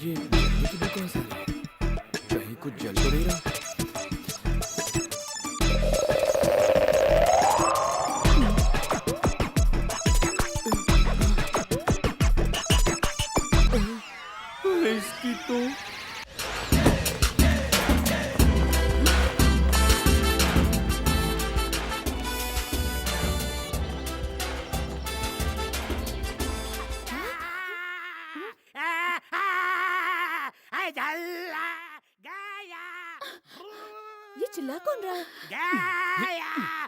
ये जलने की दुकान से कहीं कुछ जल तो नहीं रहा। इसकी तो ये चिल्ला कौन रहा है?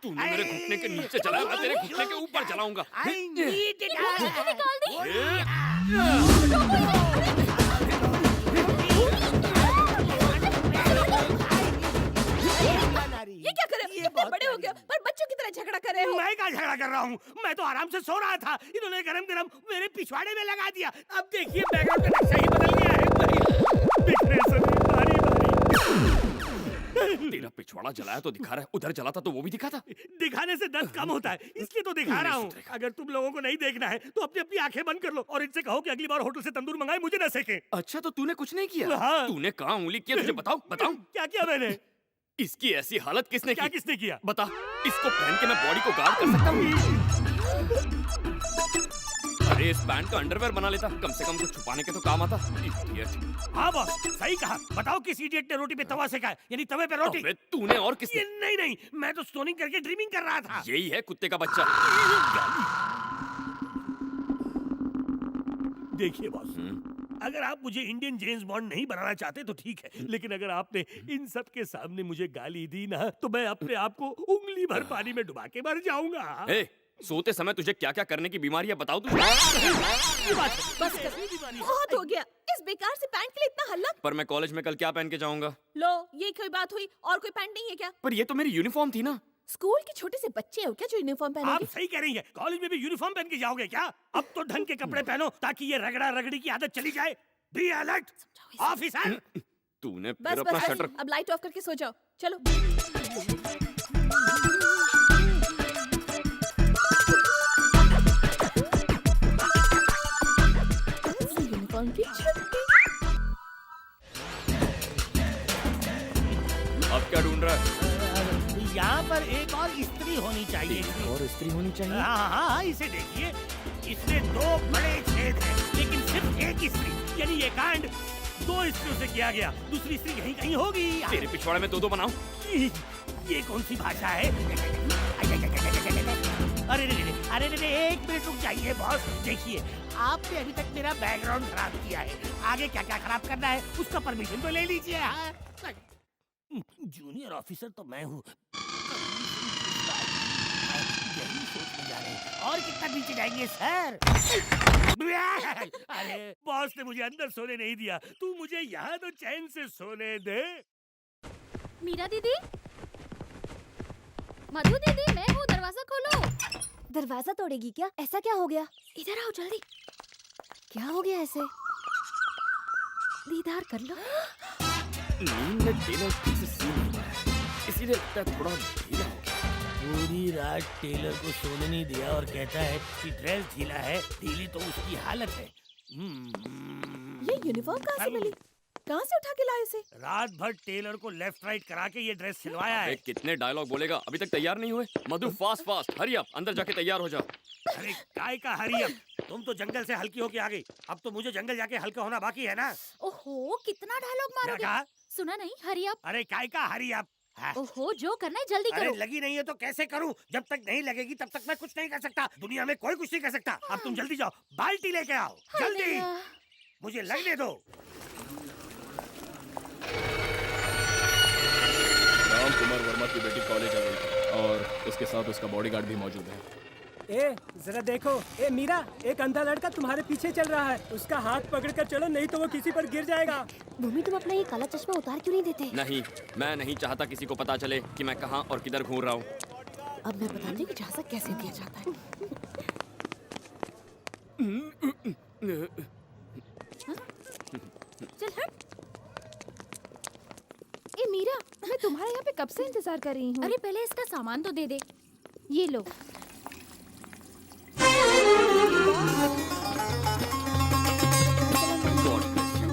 तूने मेरे घुटने के नीचे चलाया, मैं तेरे घुटने के ऊपर चलाऊंगा। निकाल दी। ये क्या कर रहे हो? इतने बड़े हो गए पर बच्चों की तरह झगड़ा कर रहे हो। मैं क्या झगड़ा कर रहा हूँ? मैं तो आराम से सो रहा था, इन्होंने गरम गरम मेरे पिछवाड़े में लगा दिया। अब देखिए बैकग्राउंड का नक्शा ही बदल गया है। बिखरे सभी बारी बारी। तेरा पिछवाड़ा जलाया तो दिखा रहा है, उधर जला था तो वो भी दिखा था। दिखाने से दर्द कम होता है, इसलिए तो दिखा रहा हूँ। अगर तुम लोगों को नहीं देखना है तो अपनी अपनी आंखें बंद कर लो और इनसे कहो कि अगली बार होटल से तंदूर मंगाए, मुझे न सेके। अच्छा तो तूने कुछ नहीं किया? हाँ। तूने कहाँ उंगली किया? तुझे बताओ बताओ। क्या किया मैंने? इसकी ऐसी हालत किसने क्या की? किसने किया? बता, इसको पहन के मैं बॉडी को गार्ड कर सकता हूँ? अरे इस पैंट का अंडरवेयर बना लेता, कम से कम कुछ छुपाने के तो काम आता। इडियट। हाँ बॉस, सही कहा। बताओ किस इडियट ने रोटी पे तवा सेका है, यानी तवे पे रोटी? अबे तूने और किसने? ये नहीं, मैं तो स्टोनिंग करके ड्रीमिंग कर रहा था। यही है कुत्ते का बच्चा। देखिए बॉस, अगर आप मुझे इंडियन जेम्स बॉन्ड नहीं बनाना चाहते तो ठीक है, लेकिन अगर आपने इन सब के सामने मुझे गाली दी ना तो मैं अपने आप को उंगली भर पानी में डुबा के मर जाऊंगा। ए, सोते समय तुझे क्या क्या करने की बीमारी है बताओ तुझे। बस बहुत हो गया। इस बेकार से पैंट के लिए इतना हल्ला। पर मैं कॉलेज में कल क्या पहन के जाऊंगा? लो, ये कोई बात हुई? और कोई पैंट नहीं है क्या? पर ये तो मेरी यूनिफॉर्म थी ना। स्कूल के छोटे से बच्चे हो क्या जो यूनिफॉर्म आप पहनोगे? सही कह रही है, कॉलेज में भी यूनिफॉर्म पहन के जाओगे क्या? अब तो ढंग के कपड़े पहनो ताकि ये रगड़ा रगड़ी की आदत चली जाए। Be alert officer. तूने बस फिर अपना बस शटर। अब लाइट ऑफ करके सो जाओ। चलो। यूनिफॉर्म की छुट्टी। अब क्या ढूंढ रहा है? यहाँ पर एक और स्त्री होनी चाहिए। और स्त्री होनी चाहिए। हाँ, इसे देखिए, इसमें 2 बड़े छेद हैं, लेकिन सिर्फ एक स्त्री, यानी ये कांड 2 स्त्रियों से किया गया। दूसरी स्त्री यहीं कहीं होगी। तेरे पिछवाड़े में 2-2 बनाओ। ये कौन सी भाषा है? अरे रे, 1 मिनट रुक जाइए बॉस। देखिए, आपने अभी तक मेरा बैकग्राउंड खराब किया है, आगे क्या क्या खराब करना है उसका परमिशन तो ले लीजिए। हाँ? जूनियर ऑफिसर तो मैं हूँ। यही सोचने जा रहे हैं। और कितना नीचे जाएंगे सर? अरे बॉस ने मुझे अंदर सोने नहीं दिया, तू मुझे यहाँ तो चैन से सोने दे। मीरा दीदी, मधु दीदी, मैं हूँ, दरवाजा खोलो। दरवाजा तोड़ेगी क्या? ऐसा क्या हो गया? इधर आओ जल्दी। क्या हो गया ऐसे? दीदार कर लो। नींद में टेलर ठीक से सो नहीं पाया, इसीलिए लगता है थोड़ा ढीला हो गया। पूरी रात टेलर को सोने नहीं दिया और कहता है कि ड्रेस ढीला है। ढीली तो उसकी हालत है। ये यूनिफॉर्म कहाँ से मिली? कहाँ से उठा के लाए इसे? रात भर टेलर को लेफ्ट राइट करा के ये ड्रेस सिलवाया है। कितने डायलॉग बोलेगा, अभी तक तैयार नहीं हुए? मधु फास्ट हरी अप, अंदर जाके तैयार हो जाओ। अरे काय का हरी अप? तुम तो जंगल से हल्की होके आ गई, अब तो मुझे जंगल जाके हल्का होना बाकी है ना। ओहो, कितना डायलॉग क्या मारोगे? कहा? सुना नहीं? Hurry up. अरे काय का हरी अप? ओहो, जो करना है जल्दी अरे करो। लगी नहीं है तो कैसे करूं? जब तक नहीं लगेगी तब तक मैं कुछ नहीं कर सकता। दुनिया में कोई कुछ नहीं कर सकता। अब तुम जल्दी जाओ, बाल्टी लेके आओ जल्दी। मुझे लगने दो। राम कुमार वर्मा की बेटी कॉलेज आ गई है और उसके साथ उसका बॉडीगार्ड भी मौजूद है। ए जरा देखो, ए मीरा, एक अंधा लड़का तुम्हारे पीछे चल रहा है। उसका हाथ पकड़ कर चलो, नहीं तो वो किसी पर गिर जाएगा। भूमि, तुम अपना ये काला चश्मा उतार क्यों नहीं देते? नहीं, मैं नहीं चाहता किसी को पता चले कि मैं कहाँ और किधर घूम रहा हूँ। अब मैं बताती हूँ कि इजाजत कैसे दिया जाता है। चल हट। ए मीरा, मैं तुम्हारे यहाँ पे कब से इंतजार कर रही हूँ। अरे पहले इसका सामान तो दे दे। ये लो।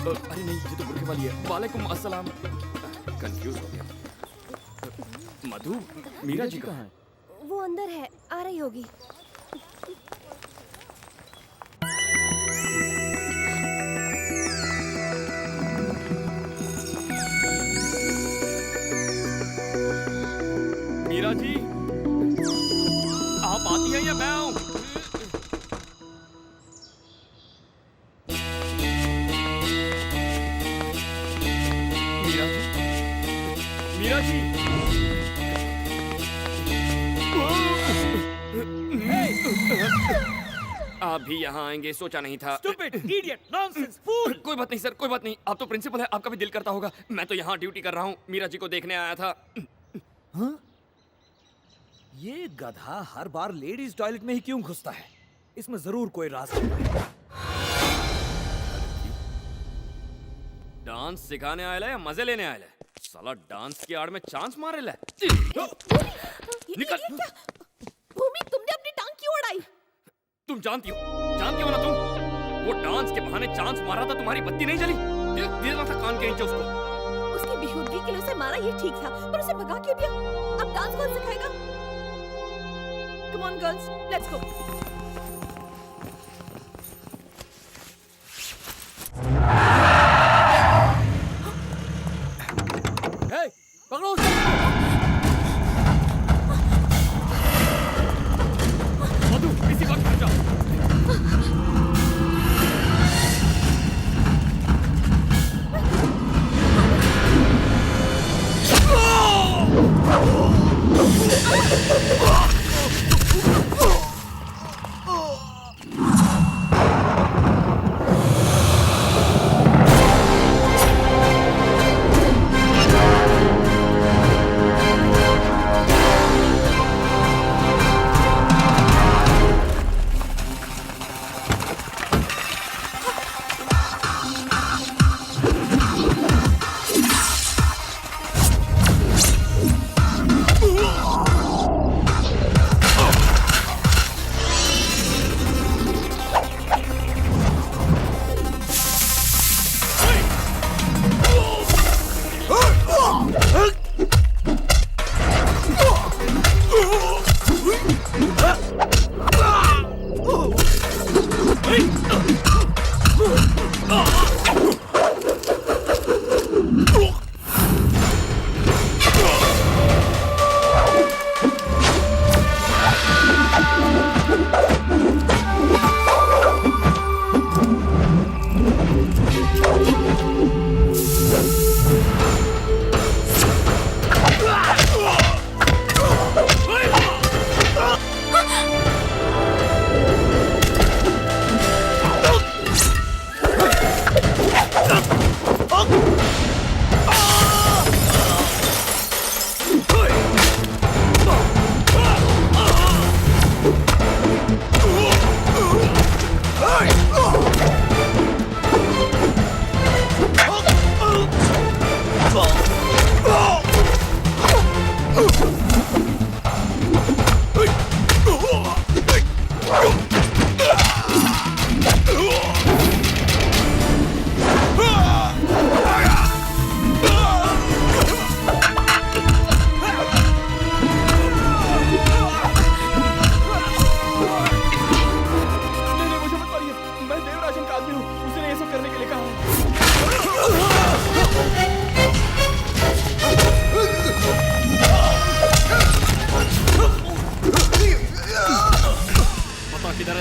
अरे वाली है। वालेकुम अस्सलाम। कंफ्यूज हो गया। मधु, मीरा जी कहाँ है? वो अंदर है, आ रही होगी। मीरा जी, आप आती हैं या मैं आऊं? मीरा जी, मीरा जी। आप भी यहाँ आएंगे सोचा नहीं था। Stupid, idiot, nonsense, fool! कोई बात नहीं सर, कोई बात नहीं। आप तो प्रिंसिपल है, आपका भी दिल करता होगा। मैं तो यहाँ ड्यूटी कर रहा हूँ, मीरा जी को देखने आया था। हाँ? ये गधा हर बार लेडीज टॉयलेट में ही क्यों घुसता है? इसमें जरूर कोई राज है। डांस सिखाने आया है या मजे लेने आया है? साला डांस की आड़ में चांस मारे ले। निकल। भूमि, तुमने अपनी टांग क्यों उड़ाई? तुम जानती हो ना तुम? वो डांस के बहाने चांस मारा था, तुम्हारी बत्ती नहीं जली? देना था कान के नीचे उसको। उसकी बेहूदगी के लिए उसे मारा ये ठीक था, पर उसे भगा क्यों दिया? अब डांस कौन सिखाएगा? Come on girls, let's go. हे, पकड़ो उसे! मधु, इसी वक्त हट जाओ।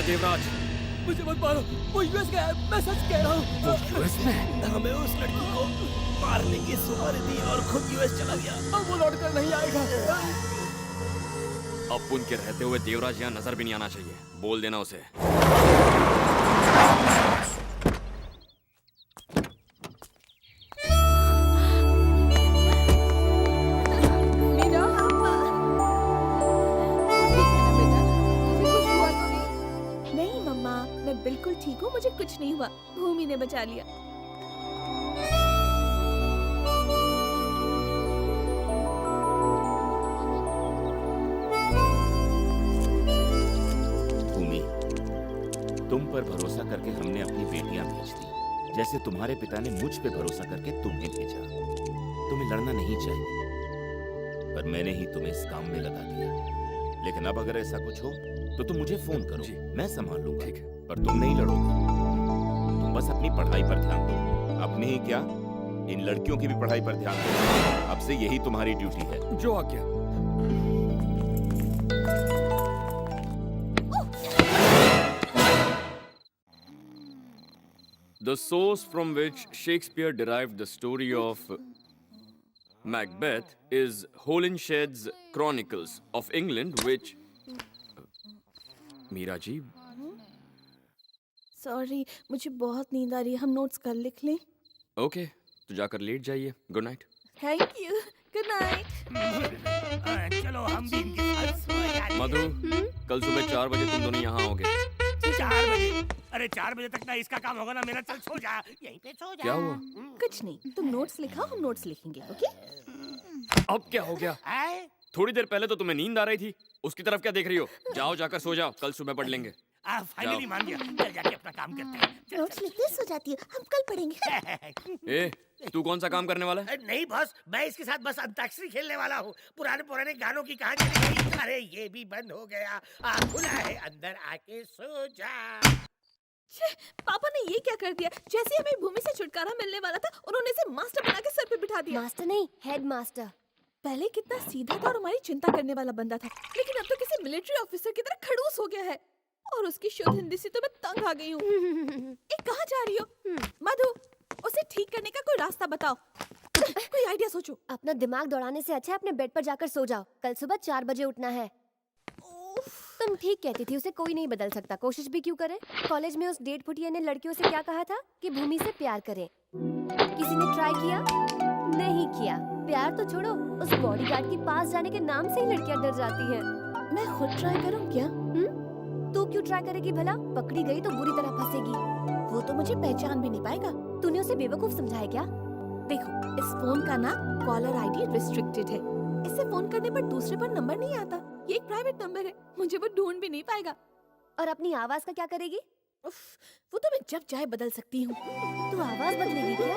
देवराज, मुझे मत मारो, वो यूएस गया है, मैं सच कह रहा हूँ। वो यूएस में? हमें उस लड़की को मारने की सुपारी दी और खुद यूएस चला गया। अब वो लौट कर नहीं आएगा। अब उनके रहते हुए देवराज यहाँ नजर भी नहीं आना चाहिए। बोल देना उसे। मीरा, नहीं मम्मा, मैं बिल्कुल ठीक हूँ, मुझे कुछ नहीं हुआ। भूमि ने बचा लिया। भूमि, तुम पर भरोसा करके हमने अपनी बेटियां भेज दी, जैसे तुम्हारे पिता ने मुझ पे भरोसा करके तुम्हें भेजा। तुम्हें लड़ना नहीं चाहिए, पर मैंने ही तुम्हें इस काम में लगा दिया। लेकिन अब अगर ऐसा कुछ हो तो तुम मुझे फोन करो, जी। मैं संभाल लूंगा। ठीक है। पर तुम नहीं लड़ोगे, तुम बस अपनी पढ़ाई पर ध्यान दो। अपनी ही क्या, इन लड़कियों की भी पढ़ाई पर ध्यान दो। अब से यही तुम्हारी ड्यूटी है। जो आज्ञा। The source from which Shakespeare derived the story of Macbeth is Holinshed's Chronicles of England, which Meera ji, sorry, मुझे बहुत नींद आ रही है, हम नोट्स कल लिख लें? ओके, तो जाकर लेट जाइए। Good night. Thank you, good night. चलो हम भी इनके साथ सो जाते हैं। मधु, कल सुबह 4 बजे तुम दोनों यहाँ आओगे। 4 बजे? अरे 4 बजे तक ना इसका काम होगा ना मेरा। चल सो जा, यहीं पे सो जा। क्या हुआ? कुछ नहीं, तुम नोट्स लिखाओ, हम नोट्स लिखेंगे, ओके? अब क्या हो गया? है? थोड़ी देर पहले तो तुम्हें नींद आ रही थी, उसकी तरफ क्या देख रही हो? जाओ, जाकर सो जाओ, कल सुबह पढ़ लेंगे। फाइनली मान गया। चल जाके अपना काम करते हैं। चल, नोट्स लिखते सो जाती है, हम कल पढ़ेंगे। ए, तू कौन सा काम करने वाला है? नहीं बॉस, मैं इसके साथ बस अंताक्षरी खेलने वाला हूँ। पुराने पुराने गानों की कहानी लिखी। अरे ये भी बंद हो गया। खुला है, अंदर आके सो जा। पापा ने ये क्या कर दिया? जैसे ही हमें भूमि से छुटकारा मिलने वाला था, उन्होंने इसे मास्टर बना के सर पे बिठा दिया। मास्टर नहीं, हेड मास्टर। पहले कितना सीधा था और हमारी चिंता करने वाला बंदा था, लेकिन अब तो किसी मिलिट्री ऑफिसर की तरह खड़ूस हो गया है। और उसकी शुद्ध हिंदी से तो मैं तंग आ गई हूँ। कहाँ जा रही हो? मधु, उसे ठीक करने का कोई रास्ता बताओ। कोई आइडिया सोचो। अपना दिमाग दौड़ाने से अच्छा है अपने बेड पर जाकर सो जाओ। कल सुबह 4 बजे उठना है। तुम ठीक कहती थी, उसे कोई नहीं बदल सकता, कोशिश भी क्यों करे। कॉलेज में उस डेढ़ फुटिया ने लड़कियों से क्या कहा था कि भूमि से प्यार करें। किसी ने ट्राई किया? नहीं किया। प्यार तो छोड़ो, उस बॉडीगार्ड के पास जाने के नाम से ही लड़कियां डर जाती हैं। मैं खुद ट्राई करूँ क्या? तू क्यों ट्राई करेगी भला? पकड़ी गई तो बुरी तरह फंसेगी। वो तो मुझे पहचान भी नहीं पाएगा। तूने उसे बेवकूफ समझाया क्या? देखो, इस फोन का ना कॉलर आईडी रिस्ट्रिक्टेड है। इससे फोन करने पर दूसरे पर नंबर नहीं आता। ये एक प्राइवेट नंबर है, मुझे वो ढूंढ भी नहीं पाएगा। और अपनी आवाज का क्या करेगी? उफ, वो तो मैं जब चाहे बदल सकती हूँ। तू आवाज बदलेगी क्या?